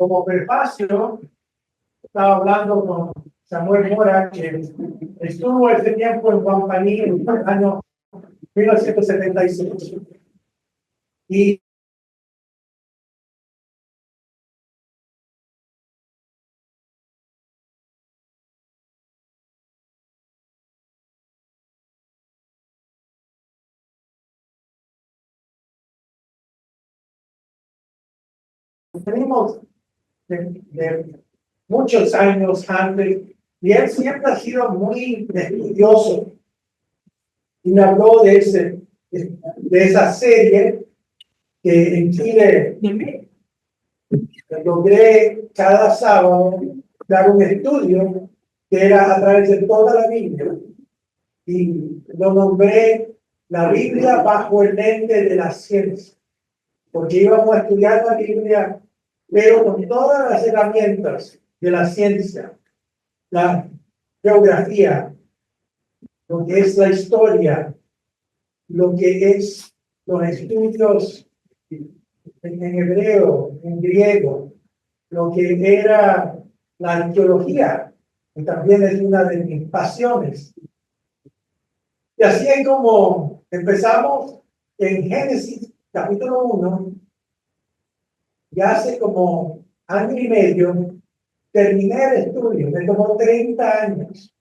Como prefacio, estaba hablando con Samuel Mora, que estuvo ese tiempo en Guampaní en el año 1976. Y tenemos de muchos años antes, y él siempre ha sido muy estudioso. Y me habló de esa serie que en Chile logré cada sábado dar un estudio que era a través de toda la Biblia. Y lo nombré la Biblia bajo el lente de la ciencia, porque íbamos a estudiar la Biblia, pero con todas las herramientas de la ciencia, la geografía, lo que es la historia, lo que es los estudios en hebreo, en griego, lo que era la arqueología, que también es una de mis pasiones. Y así es como empezamos en Génesis, capítulo 1, ya hace como año y medio, terminé el estudio, me tomó 30 años.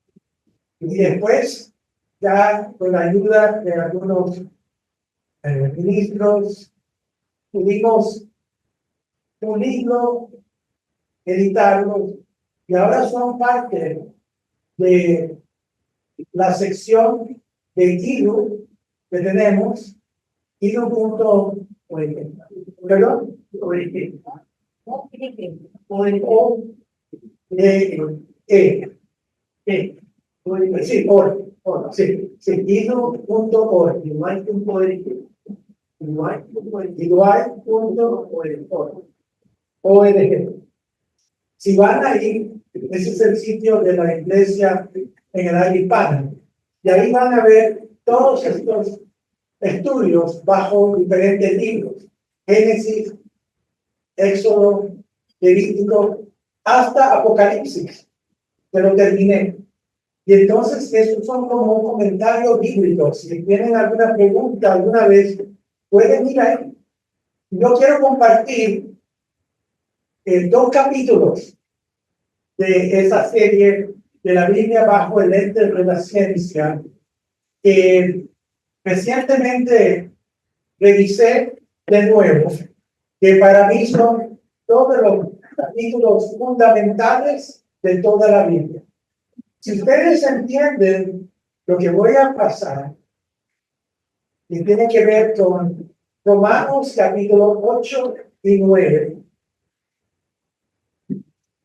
Y después, ya con la ayuda de algunos ministros, pudimos pulirlo, editarlo, y ahora son parte de la sección de IDU que tenemos, IDU.org. ¿Perdón? Sí, IDU.org. ORG. Si van ahí, ese es el sitio de la iglesia en el área hispana, y ahí van a ver todos estos estudios bajo diferentes libros: Génesis, Éxodo, Levítico, hasta Apocalipsis, que lo terminé. Y entonces esos son como un comentario bíblico. Si tienen alguna pregunta alguna vez, pueden ir ahí. Yo quiero compartir 2 capítulos de esa serie de la Biblia bajo el lente de la ciencia. Recientemente revisé de nuevo, que para mí son todos los capítulos fundamentales de toda la Biblia. Si ustedes entienden lo que voy a pasar, y tiene que ver con Romanos capítulo 8 y 9.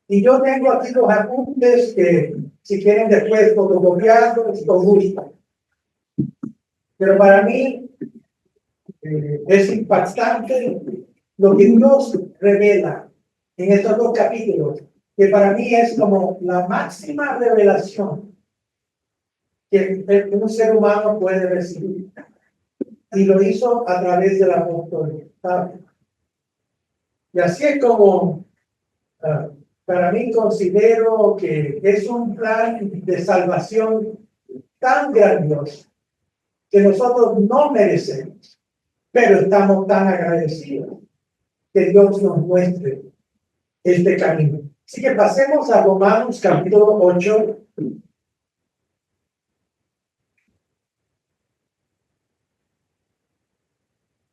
Y yo tengo aquí los apuntes que, si quieren después fotocopiarlos, con gusto. Pero para mí es impactante lo que Dios revela en estos 2 capítulos, que para mí es como la máxima revelación que un ser humano puede recibir. Y lo hizo a través del apóstol Pablo. Y así es como para mí considero que es un plan de salvación tan grandioso que nosotros no merecemos, pero estamos tan agradecidos que Dios nos muestre este camino. Así que pasemos a Romanos capítulo 8.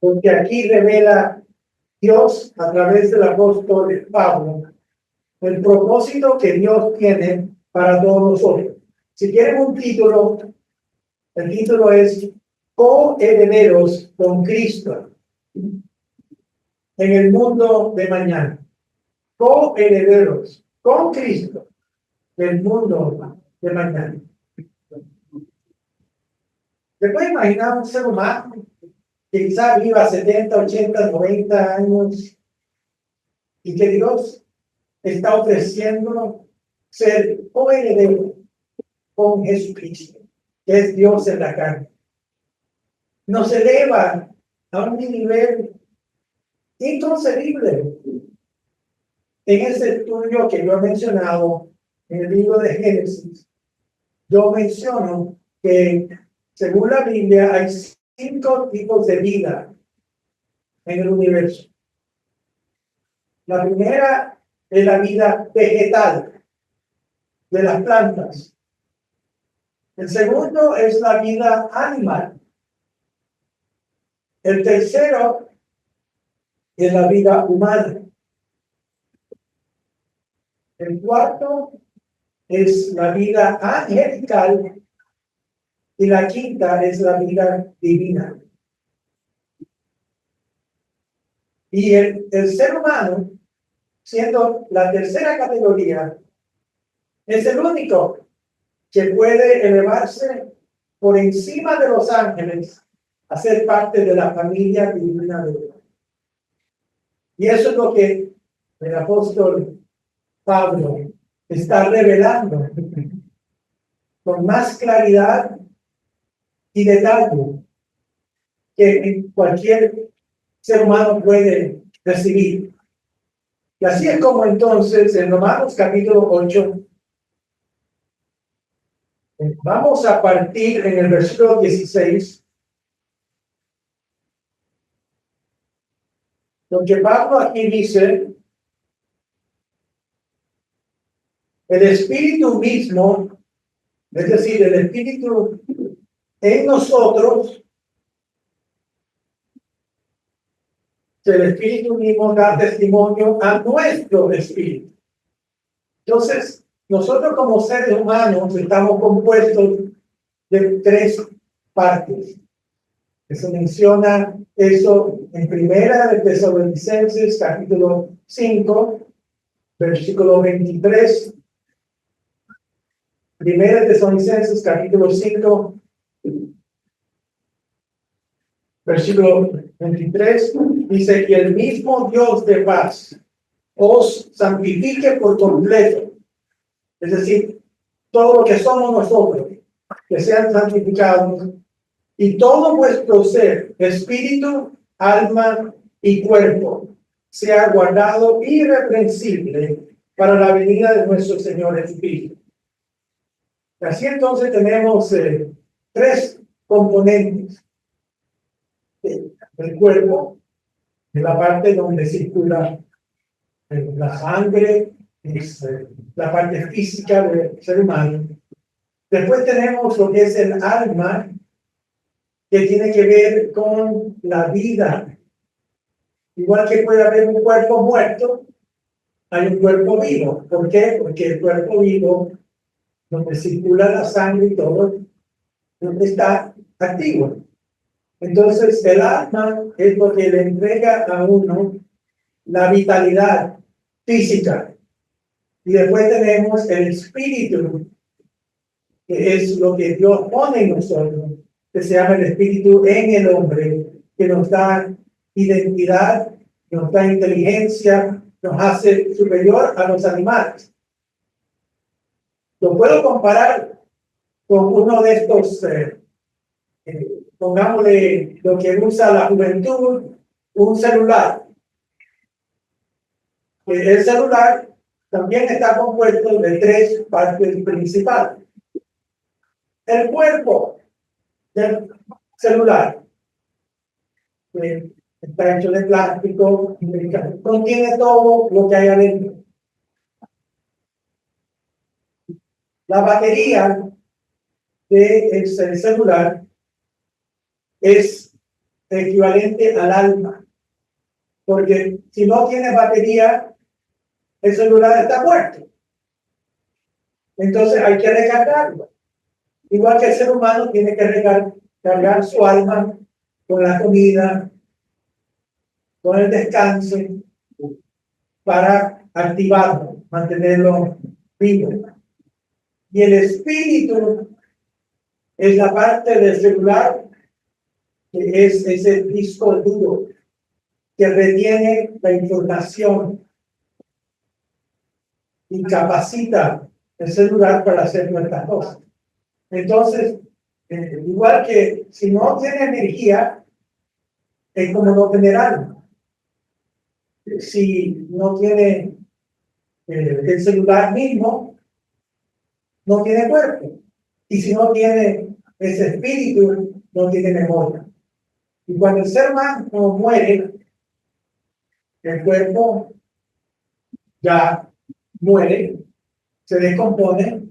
Porque aquí revela Dios a través del apóstol Pablo el propósito que Dios tiene para todos nosotros. Si quieren un título, el título es Coherederos con Cristo en el mundo de mañana. Coherederos con Cristo en el mundo de mañana. ¿Se puede imaginar un ser humano que quizás viva 70, 80, 90 años y que Dios está ofreciendo ser coheredero con Jesucristo, que es Dios en la carne? Nos eleva a un nivel inconcebible. En ese estudio que yo he mencionado en el libro de Génesis, yo menciono que según la Biblia hay 5 tipos de vida en el universo. La primera es la vida vegetal de las plantas. El segundo es la vida animal. El tercero es la vida humana. El cuarto es la vida angelical y la quinta es la vida divina. Y el ser humano, siendo la tercera categoría, es el único que puede elevarse por encima de los ángeles a ser parte de la familia divina de Dios. Y eso es lo que el apóstol Pablo está revelando con más claridad y detalle que cualquier ser humano puede recibir. Y así es como entonces en Romanos capítulo 8, vamos a partir en el versículo 16, donde Pablo aquí dice, el Espíritu mismo, es decir, el Espíritu en nosotros, el Espíritu mismo da testimonio a nuestro espíritu. Entonces, nosotros como seres humanos estamos compuestos de 3 partes. Se menciona eso en Primera de Tesalonicenses, capítulo 5, versículo 23. Primera de Tesalonicenses, capítulo 5, versículo 23, dice que el mismo Dios de paz os santifique por completo. Es decir, todo lo que somos nosotros, que sean santificados, y todo vuestro ser, espíritu, alma y cuerpo, sea guardado irreprensible para la venida de nuestro Señor Jesucristo. Así entonces tenemos 3 componentes del cuerpo, en la parte donde circula la sangre, es la parte física del ser humano. Después tenemos lo que es el alma, que tiene que ver con la vida. Igual que puede haber un cuerpo muerto, hay un cuerpo vivo. ¿Por qué? Porque el cuerpo vivo, donde circula la sangre y todo, donde está activo. Entonces, el alma es lo que le entrega a uno la vitalidad física. Y después tenemos el espíritu, que es lo que Dios pone en nosotros, que se llama el espíritu en el hombre, que nos da identidad, nos da inteligencia, nos hace superior a los animales. Lo puedo comparar con uno de estos, pongámosle lo que usa la juventud, un celular. El celular también está compuesto de 3 partes principales. El cuerpo del celular está hecho de plástico, contiene todo lo que hay adentro. La batería del celular es equivalente al alma, porque si no tiene batería, el celular está muerto. Entonces hay que recargarlo. Igual que el ser humano tiene que recargar su alma con la comida, con el descanso, para activarlo, mantenerlo vivo. Y el espíritu es la parte del celular que es ese disco duro que retiene la información y capacita el celular para hacer nuestras cosas. Entonces, igual que si no tiene energía, es como no tener alma. Si no tiene el celular mismo no tiene cuerpo. Y si no tiene ese espíritu, no tiene memoria. Y cuando el ser humano muere, el cuerpo ya muere, se descompone,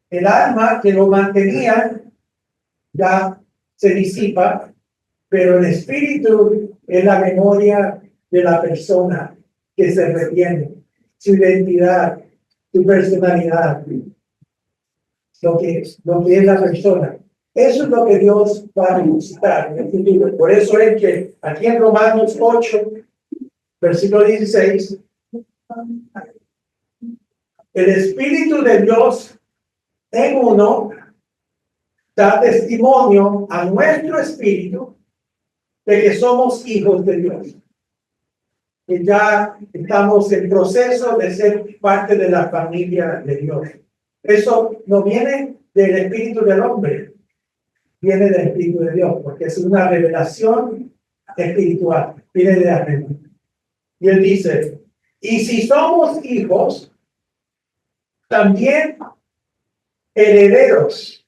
el alma que lo mantenía ya se disipa, pero el espíritu es la memoria de la persona que se retiene, su identidad, su personalidad, lo que es la persona. Eso es lo que Dios va a necesitar en el futuro. Por eso es que aquí en Romanos 8, versículo 16, el Espíritu de Dios en uno da testimonio a nuestro espíritu de que somos hijos de Dios. Que ya estamos en proceso de ser parte de la familia de Dios. Eso no viene del espíritu del hombre, viene del espíritu de Dios, porque es una revelación espiritual, viene de arriba. Y él dice, y si somos hijos, también herederos,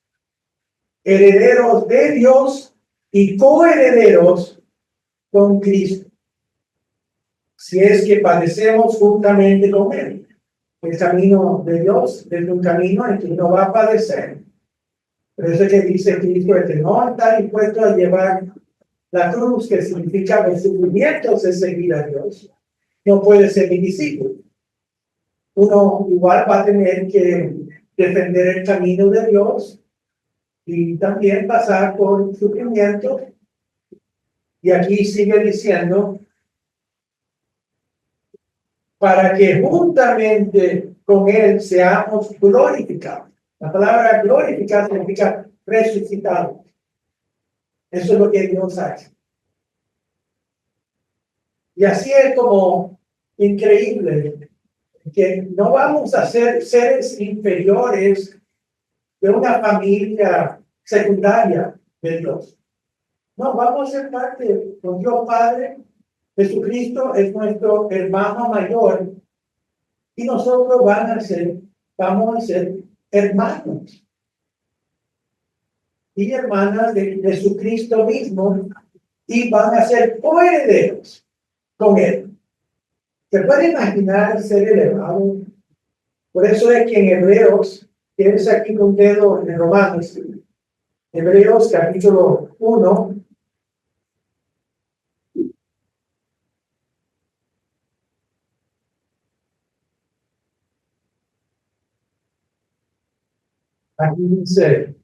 herederos de Dios y coherederos con Cristo, si es que padecemos juntamente con Él. El camino de Dios es un camino en que no va a padecer. Por eso es que dice Cristo que no está dispuesto a llevar la cruz, que significa los sufrimientos de seguir a Dios. No puede ser mi discípulo. Uno igual va a tener que defender el camino de Dios y también pasar por sufrimiento. Y aquí sigue diciendo, para que juntamente con Él seamos glorificados. La palabra glorificado significa resucitado. Eso es lo que Dios hace. Y así es como increíble que no vamos a ser seres inferiores de una familia secundaria de Dios. No, vamos a ser parte con Dios Padre. Jesucristo es nuestro hermano mayor y nosotros vamos a ser hermanos y hermanas de Jesucristo mismo y van a ser coherederos con Él. ¿Se puede imaginar ser elevado? Por eso es que en Hebreos, tienes aquí un dedo en Romanos, Hebreos capítulo 1, aquí dice,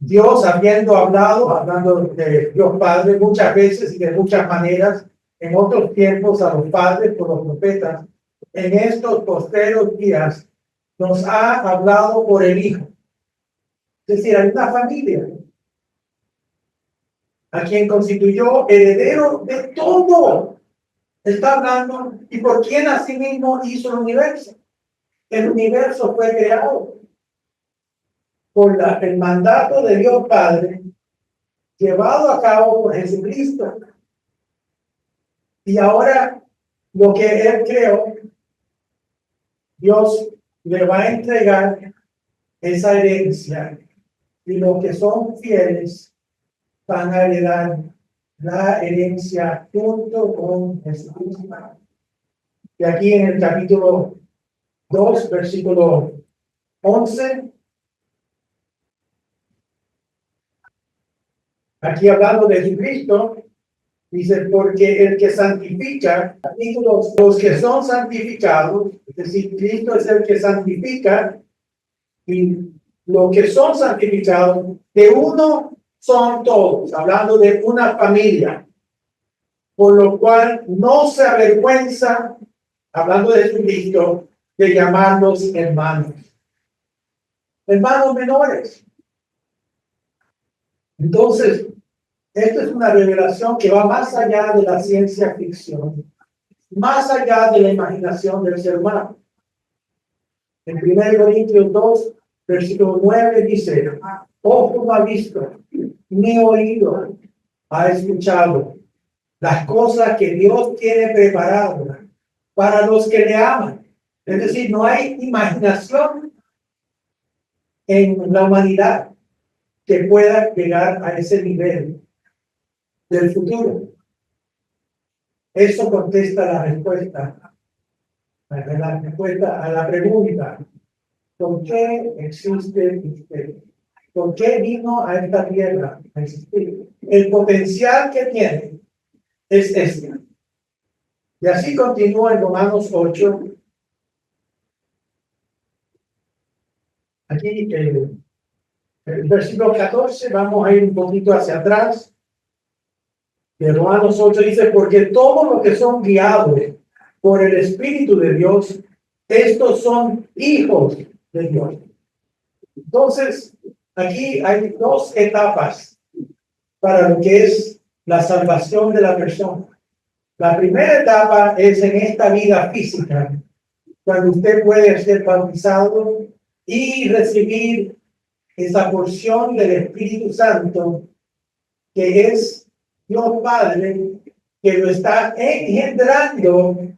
Dios hablando de Dios Padre muchas veces y de muchas maneras, en otros tiempos a los padres por los profetas, en estos posteros días nos ha hablado por el Hijo. Es decir, hay una familia a quien constituyó heredero de todo. Está hablando, y por quien asimismo hizo el universo. El universo fue creado por el mandato de Dios Padre, llevado a cabo por Jesucristo. Y ahora, lo que Él creó, Dios le va a entregar esa herencia. Y los que son fieles van a heredar la herencia junto con Jesucristo. Y aquí en el capítulo 2, versículo 11, aquí hablando de Jesucristo, dice, porque el que santifica, los que son santificados, es decir, Cristo es el que santifica, y los que son santificados, de uno son todos, hablando de una familia, por lo cual no se avergüenza, hablando de Jesucristo, de llamarlos hermanos. Hermanos menores. Entonces, esto es una revelación que va más allá de la ciencia ficción, más allá de la imaginación del ser humano. En 1 Corintios 2, versículo 9 dice, ojo no ha visto, ni oído ha escuchado, las cosas que Dios tiene preparadas para los que le aman. Es decir, no hay imaginación en la humanidad que pueda llegar a ese nivel del futuro. Eso contesta la respuesta a la pregunta: ¿por qué existe usted? ¿Por qué vino a esta tierra a existir? El potencial que tiene es este. Y así continúa en Romanos 8. Aquí el versículo 14, vamos a ir un poquito hacia atrás. De Romanos 8 dice: porque todos los que son guiados por el Espíritu de Dios, estos son hijos de Dios. Entonces, aquí hay dos etapas para lo que es la salvación de la persona. La primera etapa es en esta vida física, cuando usted puede ser bautizado y recibir esa porción del Espíritu Santo, que es Dios Padre, que lo está engendrando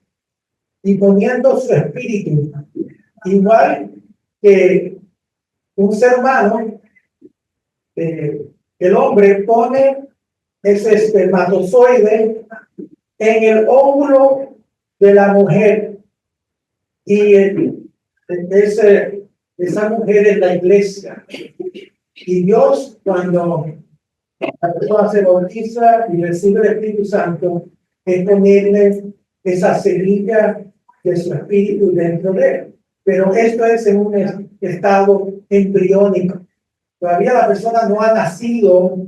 y poniendo su espíritu. Igual que un ser humano, el hombre pone ese espermatozoide en el óvulo de la mujer, y esa mujer es la iglesia. Y Dios, cuando la persona se bautiza y recibe el Espíritu Santo, es ponerle esa semilla de su espíritu dentro de él. Pero esto es en un estado embriónico. Todavía la persona no ha nacido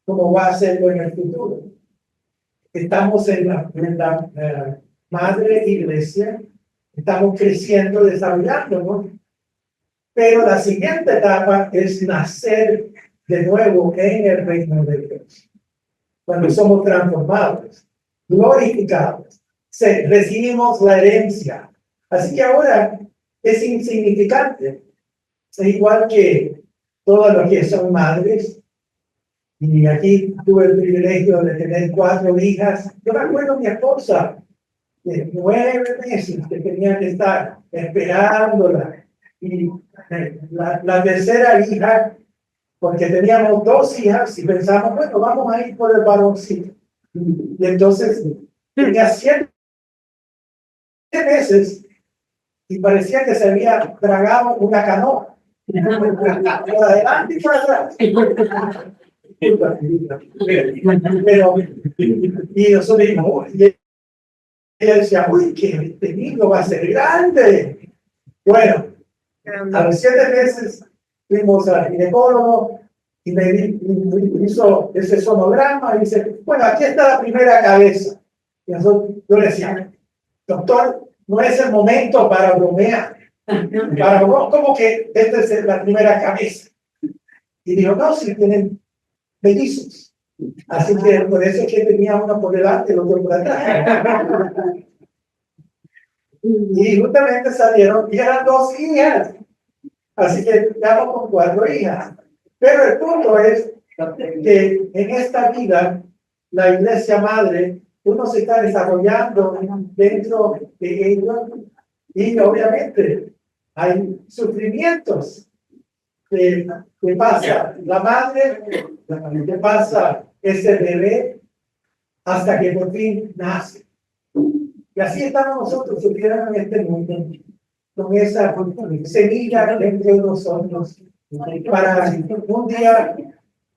como va a hacerlo en el futuro. Estamos en la madre iglesia, estamos creciendo, desarrollándonos, pero la siguiente etapa es nacer de nuevo en el reino de Dios. Cuando somos transformados, glorificados, recibimos la herencia. Así que ahora es insignificante. Es igual que todos los que son madres. Y aquí tuve el privilegio de tener 4 hijas. Yo me acuerdo de mi esposa, de 9 meses, que tenía que estar esperándola. Y la tercera hija, porque teníamos 2 hijas y pensamos, bueno, vamos a ir por el varoncito. Y entonces tenía 7 meses y parecía que se había tragado una canoa. Por adelante y por atrás. Pero, y nosotros dijimos, y ella decía, uy, que este niño va a ser grande. Bueno, a los 7 meses fuimos al ginecólogo y me hizo ese sonograma y dice, bueno, aquí está la primera cabeza. Y nosotros, yo le decía, doctor, no es el momento para bromear. ¿Cómo que esta es la primera cabeza? Y dijo, no, si tienen mellizos. Así que por eso es que tenía uno por delante y el otro por atrás. Y justamente salieron y eran 2 hijas. Así que quedamos con 4 hijas. Pero el punto es que en esta vida, la iglesia madre, uno se está desarrollando dentro de ella, y obviamente hay sufrimientos que pasa la madre, que pasa ese bebé hasta que por fin nace. Y así estamos nosotros sufriendo en este mundo, con esa semilla dentro de nosotros, para un día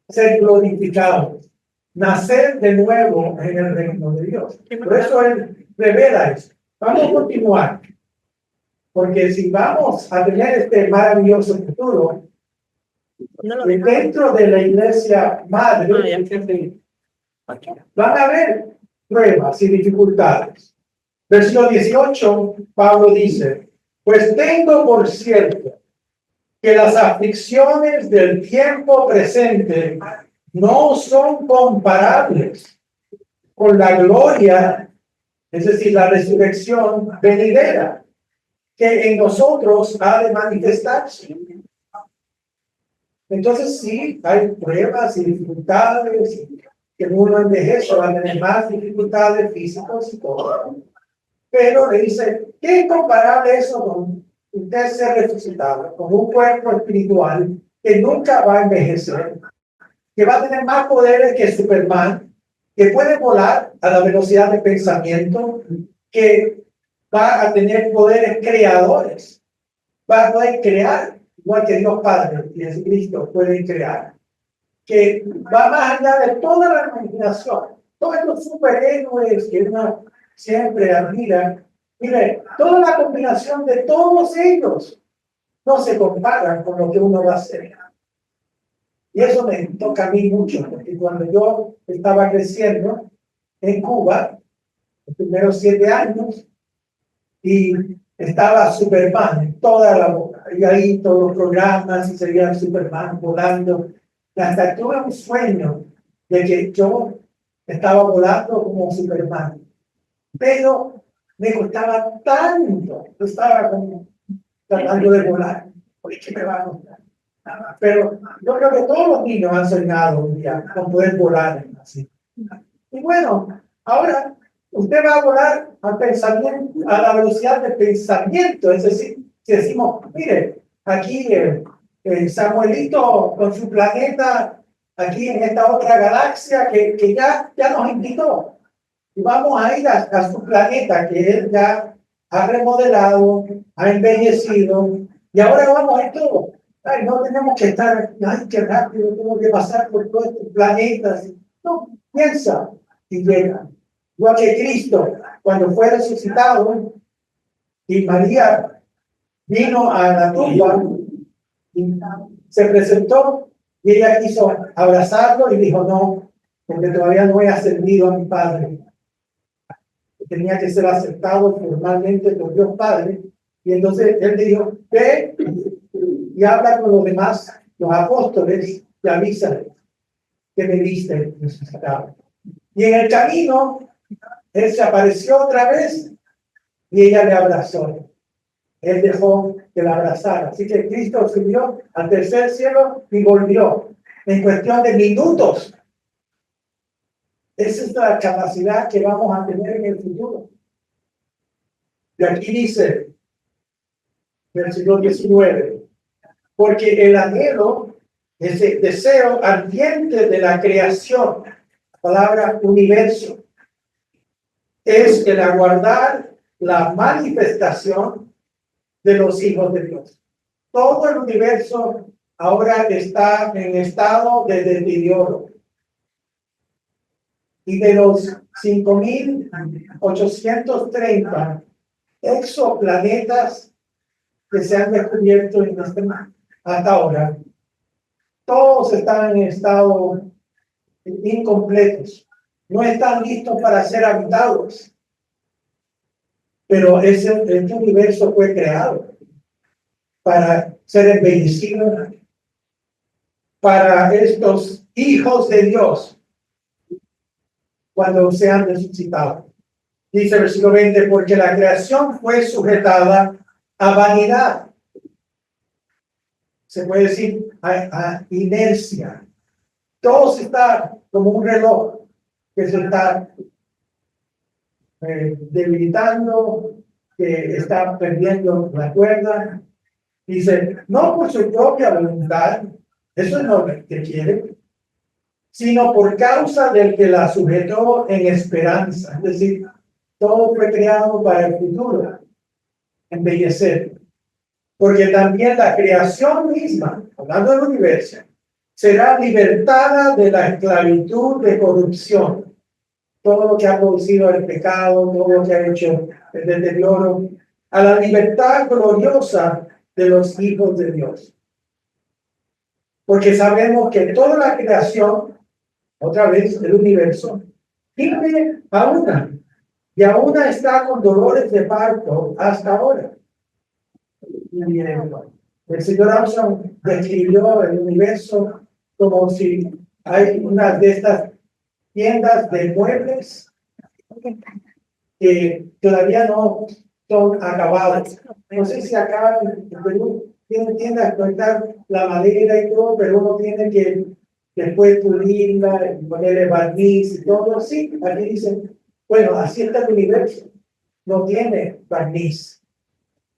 ser glorificados, nacer de nuevo en el reino de Dios. Por eso él revela esto. Vamos a continuar, porque si vamos a tener este maravilloso futuro, dentro de la iglesia madre, van a haber pruebas y dificultades. Versículo 18, Pablo dice, pues tengo por cierto que las aflicciones del tiempo presente no son comparables con la gloria, es decir, la resurrección venidera, que en nosotros ha de manifestarse. Entonces sí, hay pruebas y dificultades que uno envejece va a tener más dificultades físicas y todo. Pero le dice, ¿qué es comparable eso con usted ser resucitado, con un cuerpo espiritual que nunca va a envejecer, que va a tener más poderes que Superman, que puede volar a la velocidad de pensamiento, que va a tener poderes creadores, va a poder crear, igual que Dios Padre y Jesucristo pueden crear, que va más allá de toda la imaginación, todos los superhéroes que uno siempre admira. Mire, toda la combinación de todos ellos no se comparan con lo que uno va a hacer. Y eso me toca a mí mucho, porque cuando yo estaba creciendo en Cuba, los primeros 7 años, y estaba Superman en toda la boca, y ahí todos los programas, y sería Superman volando, y hasta tuve un sueño de que yo estaba volando como Superman, pero me costaba tanto, yo estaba como tratando de volar, ¿por qué me va a costar? Pero yo creo que todos los niños han soñado un día con poder volar así. Y bueno, ahora usted va a volar al pensamiento, a la velocidad del pensamiento. Es decir, si decimos, mire, aquí Samuelito con su planeta, aquí en esta otra galaxia que ya nos invitó. Y vamos a ir a su planeta que él ya ha remodelado, ha embellecido, y ahora vamos a ir todos. Ay, no tenemos que estar, ay, qué rápido, tengo que pasar por todos estos planetas. No, piensa y llega. Igual que Cristo, cuando fue resucitado, y María vino a la tumba, y se presentó, y ella quiso abrazarlo y dijo, no, porque todavía no he ascendido a mi Padre. Tenía que ser aceptado formalmente por Dios Padre. Y entonces él dijo, ve y habla con los demás, los apóstoles, y avísales que me viste resucitado. Y en el camino, él se apareció otra vez y ella le abrazó. Él dejó que la abrazara. Así que Cristo subió al tercer cielo y volvió en cuestión de minutos. Esa es la capacidad que vamos a tener en el futuro. Y aquí dice, versículo 19, porque el anhelo, ese deseo ardiente de la creación, la palabra universo, es el aguardar la manifestación de los hijos de Dios. Todo el universo ahora está en estado de deterioro. Y de los 5.830 exoplanetas que se han descubierto en hasta ahora, todos están en estado incompletos, no están listos para ser habitados, pero este universo fue creado para ser embellecido para estos hijos de Dios cuando sean resucitados. Dice el versículo 20, porque la creación fue sujetada a vanidad. Se puede decir a inercia. Todo está como un reloj que se está debilitando, que está perdiendo la cuerda. Dice, no por su propia voluntad, eso es lo que quiere, sino por causa del que la sujetó en esperanza. Es decir, todo fue creado para el futuro, embellecer. Porque también la creación misma, hablando del universo, será libertada de la esclavitud de corrupción. Todo lo que ha producido el pecado, todo lo que ha hecho el deterioro, a la libertad gloriosa de los hijos de Dios. Porque sabemos que toda la creación, otra vez el universo, vive a una, y a una está con dolores de parto hasta ahora. El señor Armstrong describió el universo como si hay una de estas tiendas de muebles que todavía no son acabadas. No sé si acá en Perú tienen tiendas que cortar la madera y todo, pero uno tiene que después pulirla, y ponerle barniz y todo así. Aquí dicen, bueno, así está el universo. No tiene barniz.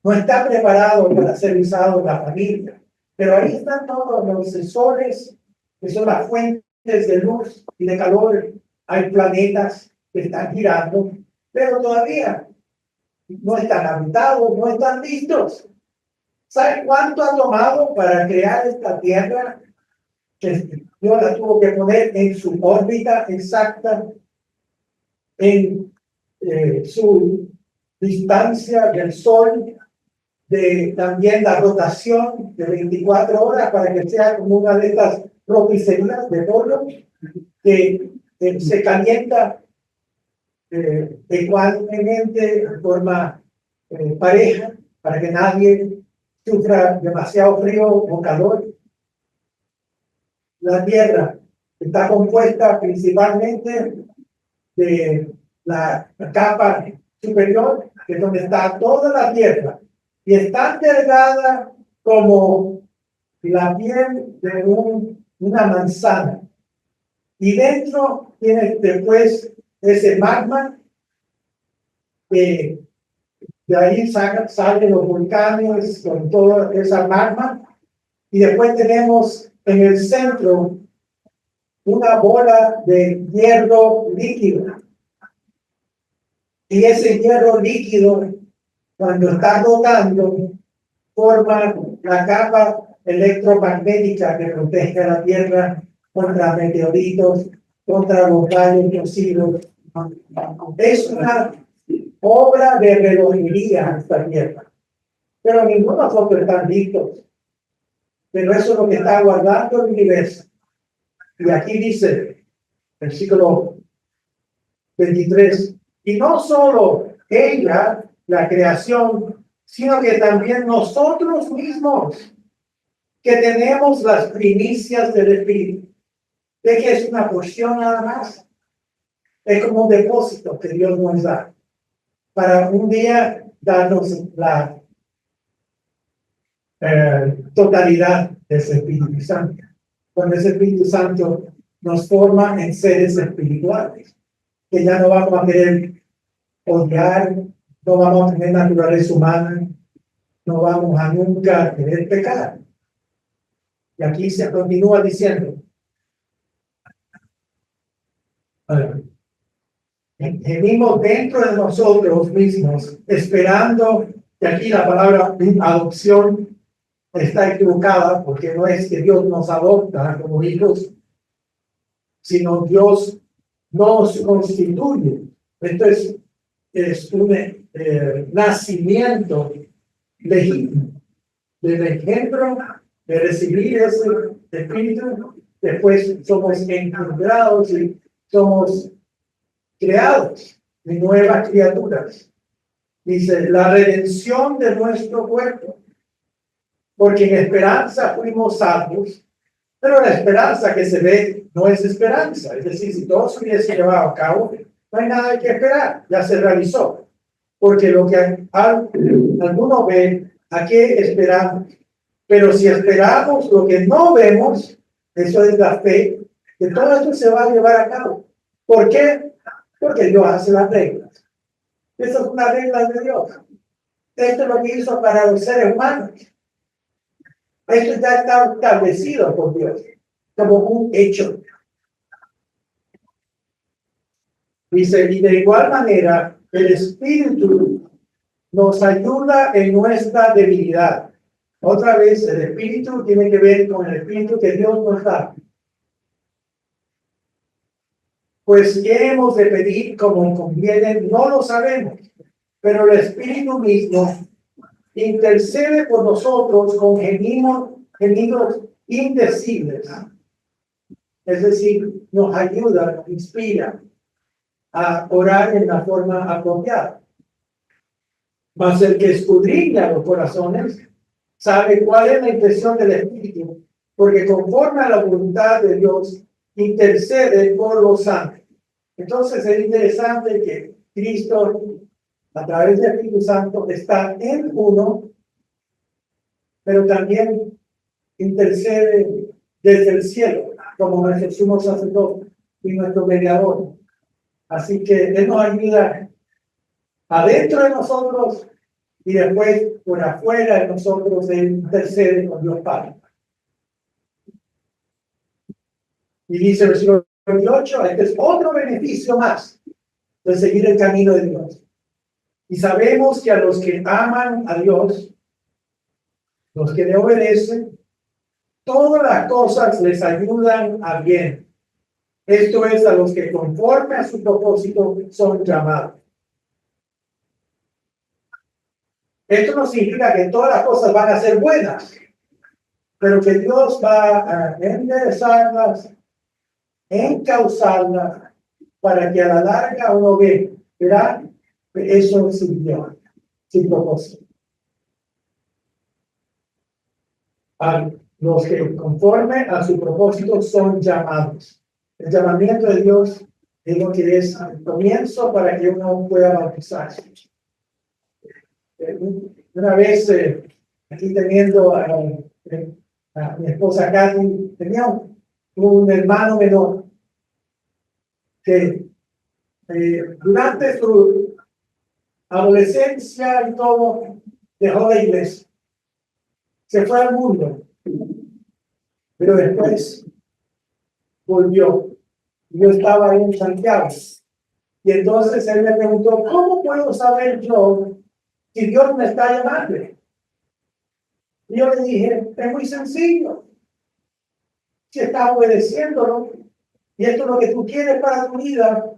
No está preparado para ser usado en la familia. Pero ahí están todos los sensores, que son las fuentes de luz y de calor. Hay planetas que están girando, pero todavía no están habitados, no están listos. ¿Saben cuánto ha tomado para crear esta Tierra? Dios la tuvo que poner en su órbita exacta, en su distancia del Sol, de también la rotación de 24 horas para que sea como una de estas roticerías de polvo que se calienta ecuanimamente de forma pareja para que nadie sufra demasiado frío o calor. La Tierra está compuesta principalmente de la capa superior, que es donde está toda la Tierra, y está delgada como la piel de una manzana. Y dentro tiene después ese magma, que de ahí salen los volcanes con toda esa magma. Y después tenemos en el centro una bola de hierro líquido. Y ese hierro líquido, cuando está rotando, forma la capa electromagnética que protege a la Tierra contra meteoritos, contra los rayos nocivos. Es una obra de relojería esta Tierra. Pero ninguno de nosotros están listos. Pero eso es lo que está guardando el universo. Y aquí dice, versículo 23, y no solo ella, la creación, sino que también nosotros mismos, que tenemos las primicias del Espíritu. ¿De que es una porción nada más? Es como un depósito que Dios nos da para un día darnos la totalidad de ese Espíritu Santo. Cuando ese Espíritu Santo nos forma en seres espirituales, que ya no vamos a querer odiar, no vamos a tener naturaleza humana, no vamos a nunca querer pecar. Y aquí se continúa diciendo, gemimos dentro de nosotros mismos, esperando, que aquí la palabra adopción está equivocada, porque no es que Dios nos adopta como hijos, sino Dios nos constituye. Entonces, es un nacimiento legítimo del engendro, de recibir ese espíritu. Después somos engendrados y somos creados de nuevas criaturas. Dice, la redención de nuestro cuerpo, porque en esperanza fuimos salvos, pero la esperanza que se ve no es esperanza. Es decir, si todo se hubiese llevado a cabo, no hay nada que esperar, ya se realizó. Porque lo que algunos ven, ¿a qué esperamos? Pero si esperamos lo que no vemos, eso es la fe, que todo esto se va a llevar a cabo. ¿Por qué? Porque Dios hace las reglas. Eso es una regla de Dios. Esto es lo que hizo para los seres humanos. Esto ya está establecido por Dios como un hecho. Dice, y de igual manera, el Espíritu nos ayuda en nuestra debilidad. Otra vez, el Espíritu tiene que ver con el Espíritu que Dios nos da. Pues, ¿qué hemos de pedir como conviene? No lo sabemos, pero el Espíritu mismo intercede por nosotros con gemidos indecibles. Es decir, nos ayuda, nos inspira a orar en la forma apropiada. Mas el que escudriña los corazones sabe cuál es la intención del Espíritu, porque conforme a la voluntad de Dios intercede por los santos. Entonces es interesante que Cristo, a través del Espíritu Santo, está en uno, pero también intercede desde el cielo. como nuestro sumo sacerdote y nuestro mediador. Así que Él nos ayuda adentro de nosotros y después por afuera de nosotros. Él intercede con Dios Padre. Y dice el versículo 28, este es otro beneficio más de seguir el camino de Dios. Y sabemos que a los que aman a Dios, los que le obedecen, todas las cosas les ayudan a bien. Esto es, a los que conforme a su propósito son llamados. Esto no significa que todas las cosas van a ser buenas, pero que Dios va a enderezarlas, encauzarlas, para que a la larga uno verá que eso sirvió, sin propósito. A los que conforme a su propósito son llamados. El llamamiento de Dios es lo que es el comienzo para que uno pueda bautizarse. Una vez, aquí teniendo a mi esposa Katy, tenía un hermano menor que durante su adolescencia y todo, dejó la iglesia. Se fue al mundo, pero después volvió. Yo estaba ahí en Santiago. Y entonces él me preguntó, ¿cómo puedo saber yo si Dios me está llamando? Y yo le dije, es muy sencillo. Si estás obedeciéndolo, y esto es lo que tú quieres para tu vida,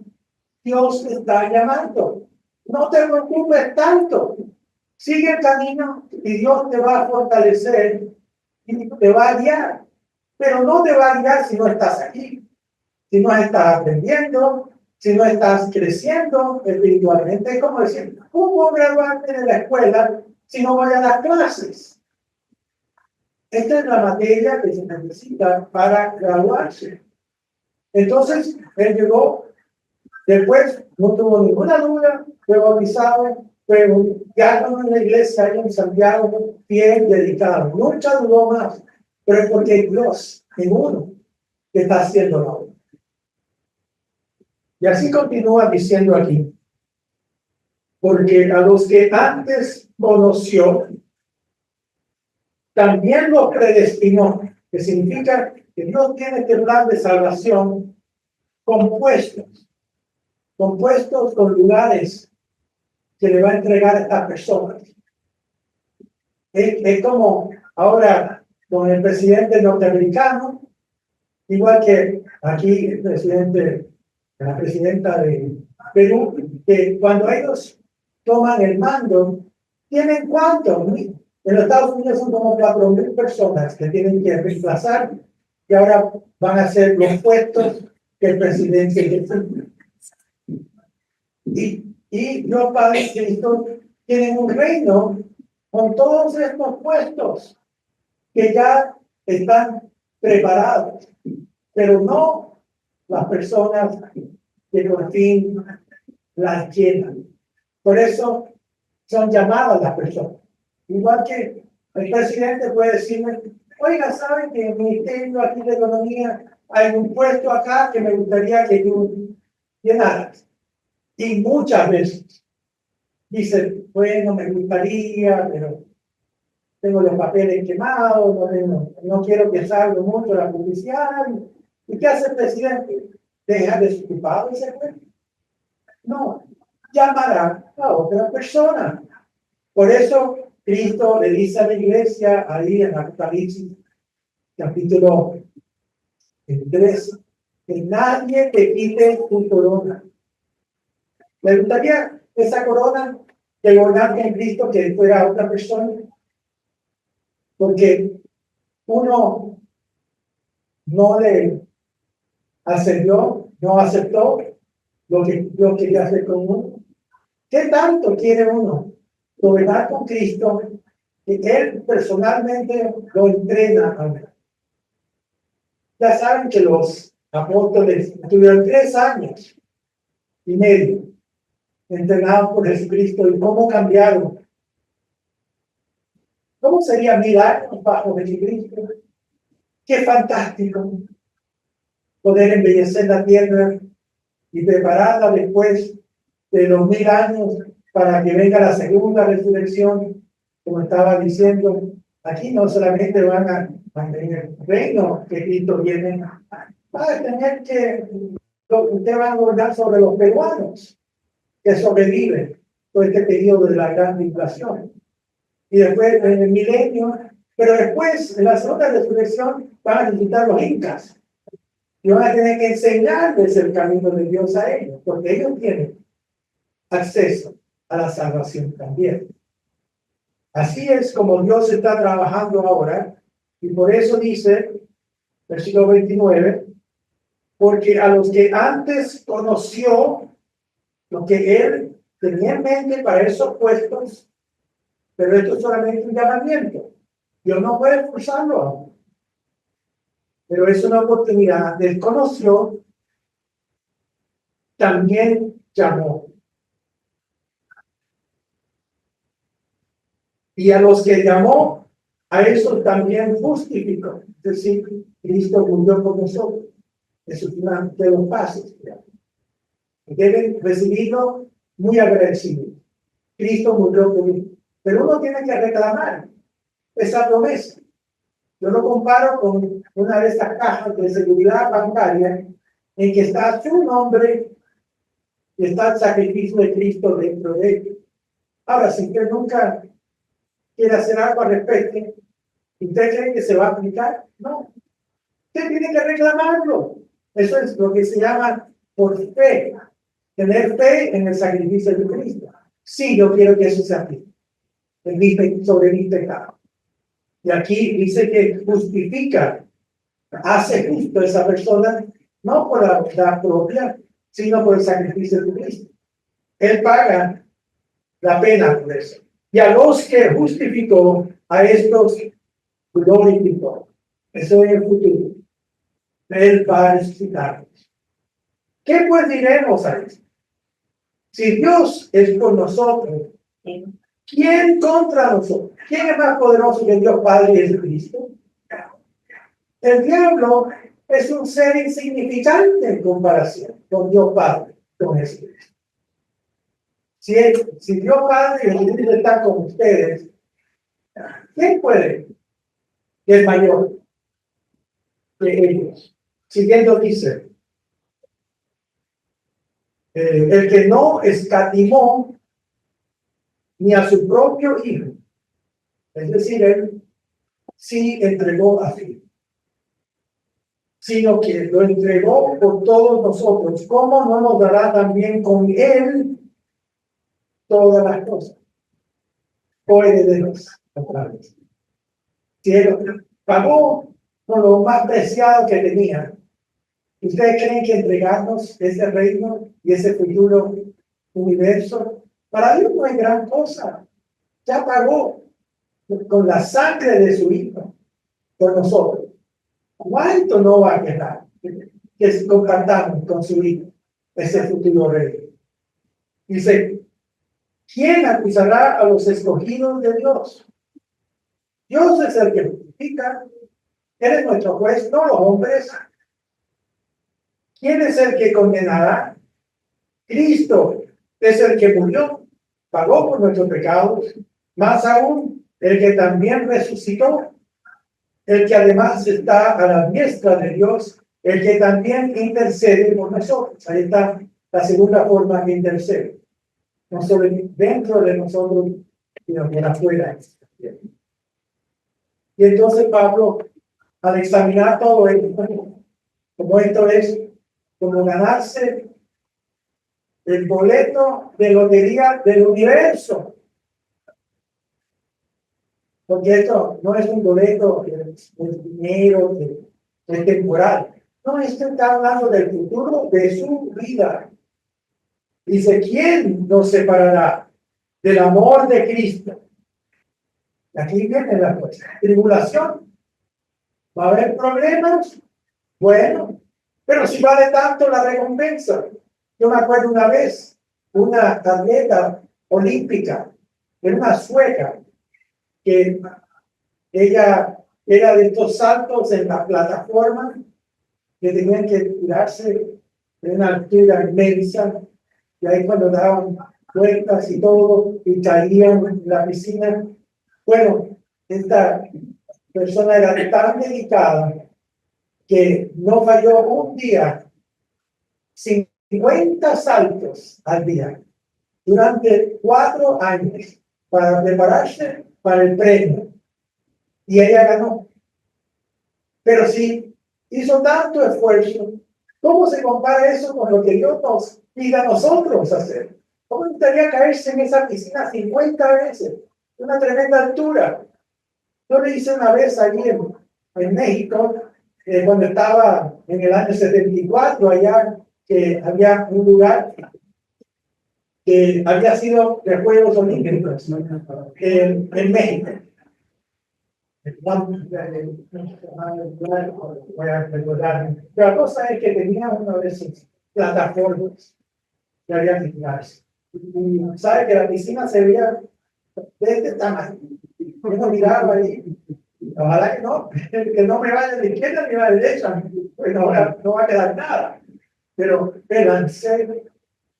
Dios te está llamando. No te preocupes tanto. Sigue el camino y Dios te va a fortalecer y te va a guiar. Pero no te va a guiar si no estás aquí, si no estás aprendiendo, si no estás creciendo espiritualmente. Es como decir, ¿cómo puedo graduarte de la escuela si no voy a las clases? Esta es la materia que se necesita para graduarse. Entonces, él llegó, después no tuvo ninguna duda, fue bautizado, pero ya en la iglesia en Santiago, fiel, dedicado. Nunca dudó más, pero es porque Dios en uno que está haciendo la obra. Y así continúa diciendo aquí, porque a los que antes conoció, también los predestinó, que significa que Dios tiene este plan de salvación compuestos con lugares que le va a entregar a estas personas. Es como ahora con el presidente norteamericano, igual que aquí el presidente, la presidenta de Perú, que cuando ellos toman el mando, ¿tienen cuánto? En los Estados Unidos son como 4,000 personas que tienen que reemplazar y ahora van a ser los puestos que el presidente y los padres de Cristo tienen un reino con todos estos puestos que ya están preparados, pero no las personas que por fin las llenan. Por eso son llamadas las personas. Igual que el presidente puede decirme, oiga, ¿saben que en el Ministerio aquí de Economía hay un puesto acá que me gustaría que tú llenaras? Y muchas veces dice, bueno, me gustaría, pero tengo los papeles quemados, no quiero que salga mucho la publicidad. ¿Y qué hace el presidente? Deja desocupado y se fue. No, llamará a otra persona. Por eso Cristo le dice a la iglesia ahí en Apocalipsis, capítulo 3, que nadie te quite tu corona. Me gustaría esa corona de gobernar con Cristo que fuera otra persona, porque uno no le accedió, no aceptó lo que Dios quería hacer con uno. ¿Qué tanto quiere uno gobernar con Cristo que Él personalmente lo entrena a uno? Ya saben que los apóstoles tuvieron 3 años y medio entrenados por Jesucristo y cómo cambiaron. ¿Cómo sería 1000 años bajo Jesucristo? ¡Qué fantástico! poder embellecer la tierra y prepararla después de los 1000 años para que venga la segunda resurrección, como estaba diciendo. Aquí no solamente van a mantener el reino que Cristo viene, va a tener que, usted va a gobernar sobre los peruanos que sobreviven todo este periodo de la gran inflación. Y después en el milenio, pero después en la segunda resurrección van a visitar los incas y van a tener que enseñarles el camino de Dios a ellos, porque ellos tienen acceso a la salvación también. Así es como Dios está trabajando ahora, y por eso dice, versículo 29, porque a los que antes conoció, lo que Él tenía en mente para esos puestos, pero esto es solamente un llamamiento. Dios no puede forzarlo aún, pero es una oportunidad. Él conoció, también llamó. Y a los que llamó, a eso también justificó. Es decir, Cristo murió por nosotros. Eso es una de los pasos. Deben recibirlo muy agradecido. Cristo murió por mí. Pero uno tiene que reclamar esa promesa. Yo lo comparo con una de estas cajas de seguridad bancaria en que está su nombre y está el sacrificio de Cristo dentro de él. Ahora, si usted nunca quiere hacer algo al respecto, ¿usted cree que se va a aplicar? No. Usted tiene que reclamarlo. Eso es lo que se llama por fe. Tener fe en el sacrificio de Cristo. Sí, yo quiero que eso se aplique sobre mi pecado. Y aquí dice que justifica, hace justo esa persona, no por la verdad propia, sino por el sacrificio de Cristo. Él paga la pena por eso. Y a los que justificó, a estos glorificó. Eso es el futuro. Él va a resucitarnos. ¿Qué pues diremos a esto? Si Dios es por nosotros, ¿quién contra nosotros? ¿Quién es más poderoso que Dios Padre y Jesucristo? El diablo es un ser insignificante en comparación con Dios Padre, con Jesucristo. Si Dios Padre y Jesucristo están con ustedes, ¿quién puede que es mayor que ellos? Siguiendo dice, el que no escatimó ni a su propio hijo, es decir, él sí entregó a sí, sino que lo entregó por todos nosotros. ¿Cómo no nos dará también con él todas las cosas? Coherederos otra vez. Si él pagó con lo más preciado que tenía, ¿ustedes creen que entregarnos ese reino y ese futuro universo? Para Dios no es gran cosa. Ya pagó con la sangre de su hijo por nosotros. ¿Cuánto no va a quedar que compartamos con su hijo ese futuro reino? Dice, ¿quién acusará a los escogidos de Dios? Dios es el que justifica. Él es nuestro juez, no los hombres. ¿Quién es el que condenará? Cristo es el que murió, pagó por nuestros pecados, más aún el que también resucitó, el que además está a la diestra de Dios, el que también intercede por nosotros. Ahí está la segunda forma que intercede. No solo dentro de nosotros, sino por afuera. Y entonces Pablo, al examinar todo esto, como esto es como ganarse el boleto de lotería del universo. Porque esto no es un boleto de dinero, de temporal. No, esto está hablando del futuro de su vida. Dice, ¿quién nos separará del amor de Cristo? Aquí viene la cosa. Tribulación. ¿Va a haber problemas? Bueno, pero si vale tanto la recompensa. Yo me acuerdo una vez, una atleta olímpica, era una sueca, que ella era de estos saltos en la plataforma, que tenían que tirarse de una altura inmensa, y ahí cuando daban vueltas y todo, y caían en la piscina. Bueno, esta persona era tan delicada que no falló un día, 50 saltos al día, durante 4 años, para prepararse para el premio. Y ella ganó. Pero si hizo tanto esfuerzo, ¿cómo se compara eso con lo que Dios nos pide a nosotros hacer? ¿Cómo gustaría caerse en esa piscina 50 veces? Una tremenda altura. Yo le hice una vez allí en México, cuando estaba en el año 74, allá, que había un lugar que había sido de Juegos Olímpicos en México. Voy a recordar. Pero la cosa es que tenía una de esas plataformas que había que tirarse. Y sabe que la piscina se veía de este tamaño. Uno miraba ahí. Ojalá que no me vaya a la izquierda ni a la derecha, pues no va a quedar nada. Pero me lancé.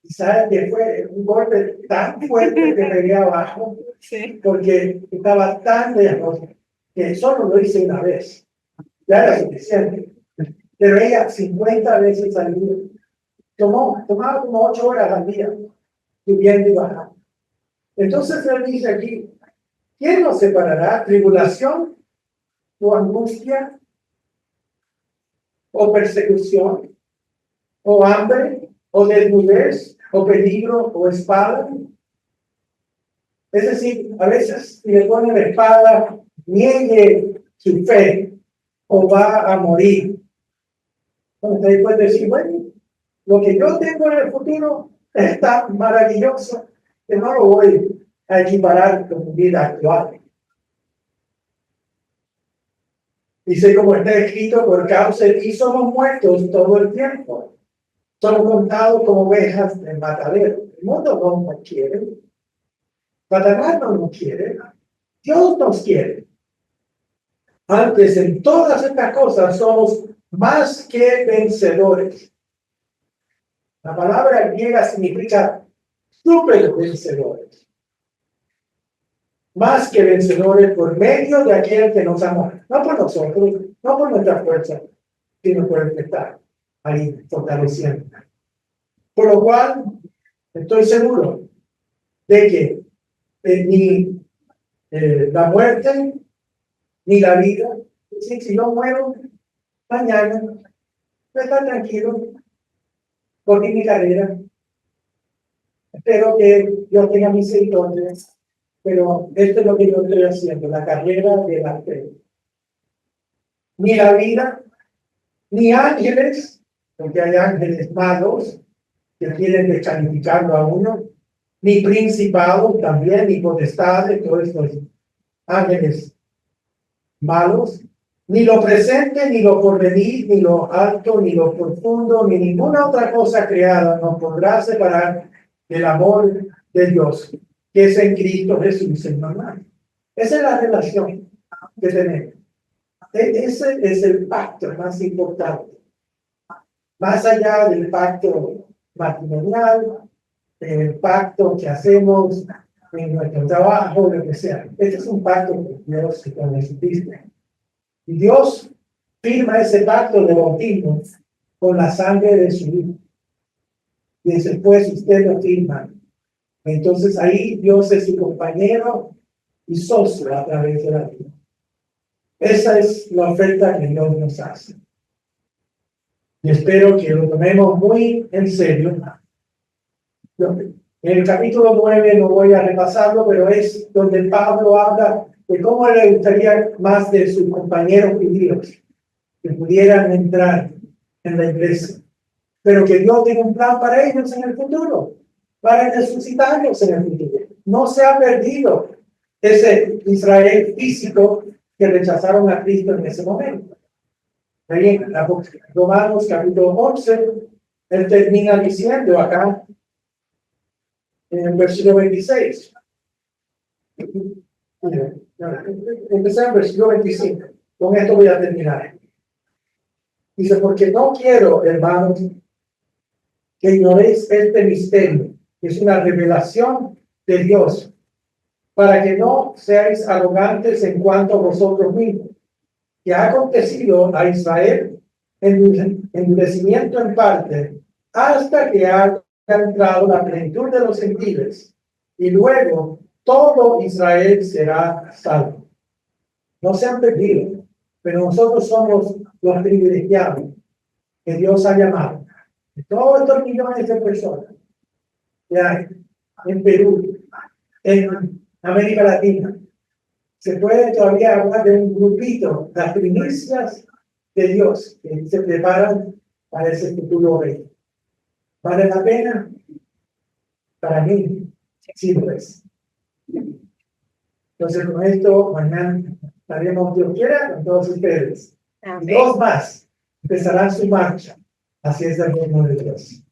Y sabe que fue un golpe tan fuerte que me veía abajo, sí, porque estaba tan lejos que solo lo hice una vez. Ya era suficiente. Pero ella 50 veces al día. Tomaba como 8 horas al día, subiendo y bajando. Entonces él dice aquí, ¿quién nos separará? ¿Tribulación o angustia? ¿O persecución? ¿O hambre? ¿O desnudez? ¿O peligro? ¿O espada? Es decir, a veces si le ponen la espada, niegue su fe o va a morir. Entonces puede decir, bueno, lo que yo tengo en el futuro es tan maravilloso que no lo voy a equiparar con mi vida actual. Dice, como está escrito, por causa de ti somos muertos todo el tiempo. Somos contados como ovejas en matadero. El mundo no nos quiere. Satanás no nos quiere. Dios nos quiere. Antes, en todas estas cosas, somos más que vencedores. La palabra griega significa súper vencedores. Más que vencedores por medio de aquel que nos amó. No por nosotros, no por nuestra fuerza, sino por el que está ahí fortaleciendo. Por lo cual, estoy seguro de que ni la muerte, ni la vida, si yo muero mañana, voy a estar tranquilo, porque mi carrera, espero que Dios tenga misericordia, pero esto es lo que yo estoy haciendo, la carrera de la fe. Ni la vida, ni ángeles, porque hay ángeles malos que quieren descalificarlo a uno, ni principados también, ni potestades, todos estos ángeles malos, ni lo presente, ni lo porvenir, ni lo alto, ni lo profundo, ni ninguna otra cosa creada nos podrá separar del amor de Dios, que es en Cristo Jesús, Señor nuestro. Esa es la relación que tenemos. Ese es el pacto más importante. Más allá del pacto matrimonial, el pacto que hacemos en nuestro trabajo, lo que sea. Este es un pacto con Dios y con Jesucristo. Y Dios firma ese pacto de bautismo con la sangre de su Hijo. Y después usted lo firma. Entonces ahí Dios es su compañero y socio a través de la vida. Esa es la oferta que Dios nos hace. Y espero que lo tomemos muy en serio. En el capítulo 9 no voy a repasarlo, pero es donde Pablo habla de cómo le gustaría más de sus compañeros judíos que pudieran entrar en la iglesia, pero que Dios tiene un plan para ellos en el futuro, para resucitarlos en el futuro. No se ha perdido ese Israel físico que rechazaron a Cristo en ese momento. Ahí en Romanos capítulo 11, él termina diciendo acá, en el versículo 26. Empecé en el versículo 25. Con esto voy a terminar. Dice, porque no quiero, hermanos, que ignoréis este misterio, que es una revelación de Dios, para que no seáis arrogantes en cuanto a vosotros mismos, que ha acontecido a Israel endurecimiento en parte, hasta que haya entrado la plenitud de los gentiles, y luego todo Israel será salvo. No se han perdido, pero nosotros somos los privilegiados que Dios ha llamado. De todos estos millones de personas que hay en Perú, en América Latina, se puede todavía hablar de un grupito, las primicias de Dios, que se preparan para ese futuro rey. ¿Vale la pena? Para mí, sí lo es. Entonces, con esto, mañana estaremos, Dios quiera, con todos ustedes. Y dos más empezarán su marcha hacia ese reino de Dios.